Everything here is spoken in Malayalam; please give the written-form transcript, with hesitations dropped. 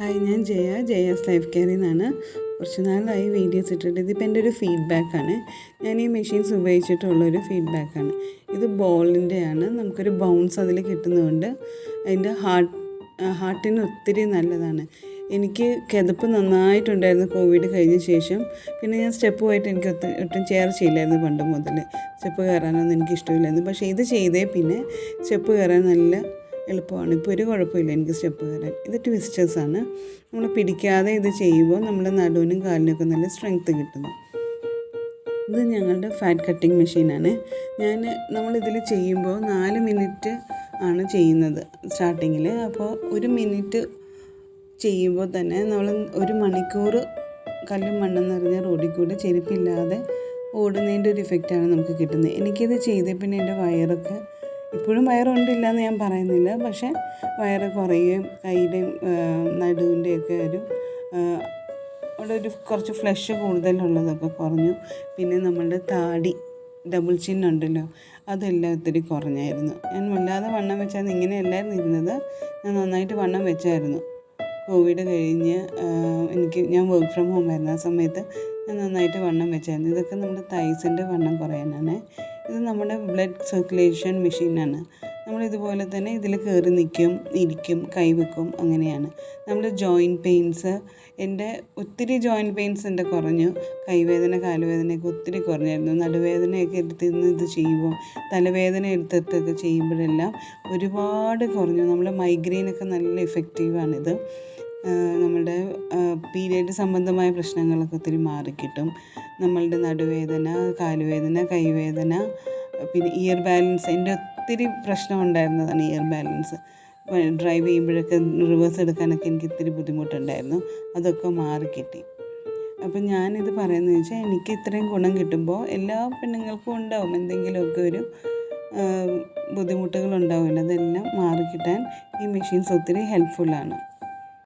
ഹായ്, ഞാൻ ജയാസ് ലൈഫ് കെയറിൽ നിന്നാണ്. കുറച്ച് നാളായി വീഡിയോസ് ഇട്ടിട്ട്. ഇതിപ്പോൾ എൻ്റെ ഒരു ഫീഡ്ബാക്കാണ്. ഞാൻ ഈ മെഷീൻസ് ഉപയോഗിച്ചിട്ടുള്ളൊരു ഫീഡ്ബാക്കാണ്. ഇത് ബോളിൻ്റെയാണ്. നമുക്കൊരു ബൗൺസ് അതിൽ കിട്ടുന്നതുകൊണ്ട് അതിൻ്റെ ഹാർട്ടിന് ഒത്തിരി നല്ലതാണ്. എനിക്ക് കിതപ്പ് നന്നായിട്ടുണ്ടായിരുന്നു കോവിഡ് കഴിഞ്ഞ ശേഷം. പിന്നെ ഞാൻ സ്റ്റെപ്പ് പോയിട്ട് എനിക്ക് ഒട്ടും ചേർച്ചയില്ലായിരുന്നു പണ്ട് മുതൽ. സ്റ്റെപ്പ് കയറാനൊന്നും എനിക്ക് ഇഷ്ടമില്ലായിരുന്നു. പക്ഷേ ഇത് ചെയ്തേ പിന്നെ സ്റ്റെപ്പ് കയറാൻ നല്ല എളുപ്പമാണ്. ഇപ്പോൾ ഒരു കുഴപ്പമില്ല എനിക്ക് സ്റ്റെപ്പ് കയറാൻ. ഇത് ട്വിസ്റ്റേഴ്സാണ്. നമ്മൾ പിടിക്കാതെ ഇത് ചെയ്യുമ്പോൾ നമ്മുടെ നടുവിനും കാലിനൊക്കെ നല്ല സ്ട്രെങ്ത്ത് കിട്ടുന്നു. ഇത് ഞങ്ങളുടെ ഫാറ്റ് കട്ടിങ് മെഷീനാണ്. നമ്മളിതിൽ ചെയ്യുമ്പോൾ 4 മിനിറ്റ് ആണ് ചെയ്യുന്നത് സ്റ്റാർട്ടിങ്ങിൽ. അപ്പോൾ 1 മിനിറ്റ് ചെയ്യുമ്പോൾ തന്നെ നമ്മൾ 1 മണിക്കൂർ കല്ലും മണ്ണും നിറഞ്ഞ റോഡിൽ കൂടെ ചെരുപ്പില്ലാതെ ഓടുന്നതിൻ്റെ ഒരു ഇഫക്റ്റാണ് നമുക്ക് കിട്ടുന്നത്. എനിക്കിത് ചെയ്തേ പിന്നെ എൻ്റെ വയറൊക്കെ, ഇപ്പോഴും വയറുണ്ടില്ല എന്ന് ഞാൻ പറയുന്നില്ല, പക്ഷേ വയറ് കുറയുകയും കൈയുടെയും നടുവിൻ്റെയൊക്കെ അവിടെ കുറച്ച് ഫ്ലഷ് കൂടുതലുള്ളതൊക്കെ കുറഞ്ഞു. പിന്നെ നമ്മളുടെ താടി, ഡബിൾ ചിൻ ഉണ്ടല്ലോ, അതെല്ലാം ഒത്തിരി കുറഞ്ഞായിരുന്നു. ഞാൻ വല്ലാതെ വണ്ണം വെച്ചായിരുന്നു, ഇങ്ങനെയല്ലായിരുന്നു ഇരുന്നത്. ഞാൻ നന്നായിട്ട് വണ്ണം വെച്ചായിരുന്നു. കോവിഡ് കഴിഞ്ഞ് ഞാൻ വർക്ക് ഫ്രം ഹോം ആയിരുന്നു. ആ സമയത്ത് ഞാൻ നന്നായിട്ട് വണ്ണം വെച്ചായിരുന്നു. ഇതൊക്കെ നമ്മുടെ തൈസിൻ്റെ വണ്ണം കുറയാനാണ്. ഇത് നമ്മുടെ ബ്ലഡ് സർക്കുലേഷൻ മെഷീനാണ്. നമ്മളിതുപോലെ തന്നെ ഇതിൽ കയറി നിൽക്കും, ഇരിക്കും, കൈവെക്കും, അങ്ങനെയാണ്. നമ്മുടെ ജോയിൻറ്റ് പെയിൻസ്, എൻ്റെ ഒത്തിരി ജോയിൻറ്റ് പെയിൻസ് എൻ്റെ കുറഞ്ഞു. കൈവേദന, കാലുവേദനയൊക്കെ ഒത്തിരി കുറഞ്ഞായിരുന്നു. നടുവേദനയൊക്കെ എടുത്തിരുന്ന് ഇത് ചെയ്യുമ്പോൾ, തലവേദന എടുത്തിട്ടൊക്കെ ചെയ്യുമ്പോഴെല്ലാം ഒരുപാട് കുറഞ്ഞു. നമ്മുടെ മൈഗ്രെയിനൊക്കെ നല്ല ഇഫക്റ്റീവാണിത്. നമ്മളുടെ പീരിയഡ് സംബന്ധമായ പ്രശ്നങ്ങളൊക്കെ ഒത്തിരി മാറിക്കിട്ടും. നമ്മളുടെ നടുവേദന, കാലുവേദന, കൈവേദന, പിന്നെ ഇയർ ബാലൻസ്, എൻ്റെ ഒത്തിരി പ്രശ്നം ഉണ്ടായിരുന്നതാണ് ഇയർ ബാലൻസ്. ഡ്രൈവ് ചെയ്യുമ്പോഴൊക്കെ റിവേഴ്സ് എടുക്കാനൊക്കെ എനിക്ക് ഇത്തിരി ബുദ്ധിമുട്ടുണ്ടായിരുന്നു. അതൊക്കെ മാറിക്കിട്ടി. അപ്പം ഞാനിത് പറയുന്നത് വെച്ചാൽ, എനിക്ക് ഇത്രയും ഗുണം കിട്ടുമ്പോൾ എല്ലാ പെണ്ണുങ്ങൾക്കും ഉണ്ടാവും എന്തെങ്കിലുമൊക്കെ ഒരു ബുദ്ധിമുട്ടുകളുണ്ടാവുമല്ലോ. അതെല്ലാം മാറിക്കിട്ടാൻ ഈ മെഷീൻസ് ഒത്തിരി ഹെൽപ്ഫുള്ളാണ്.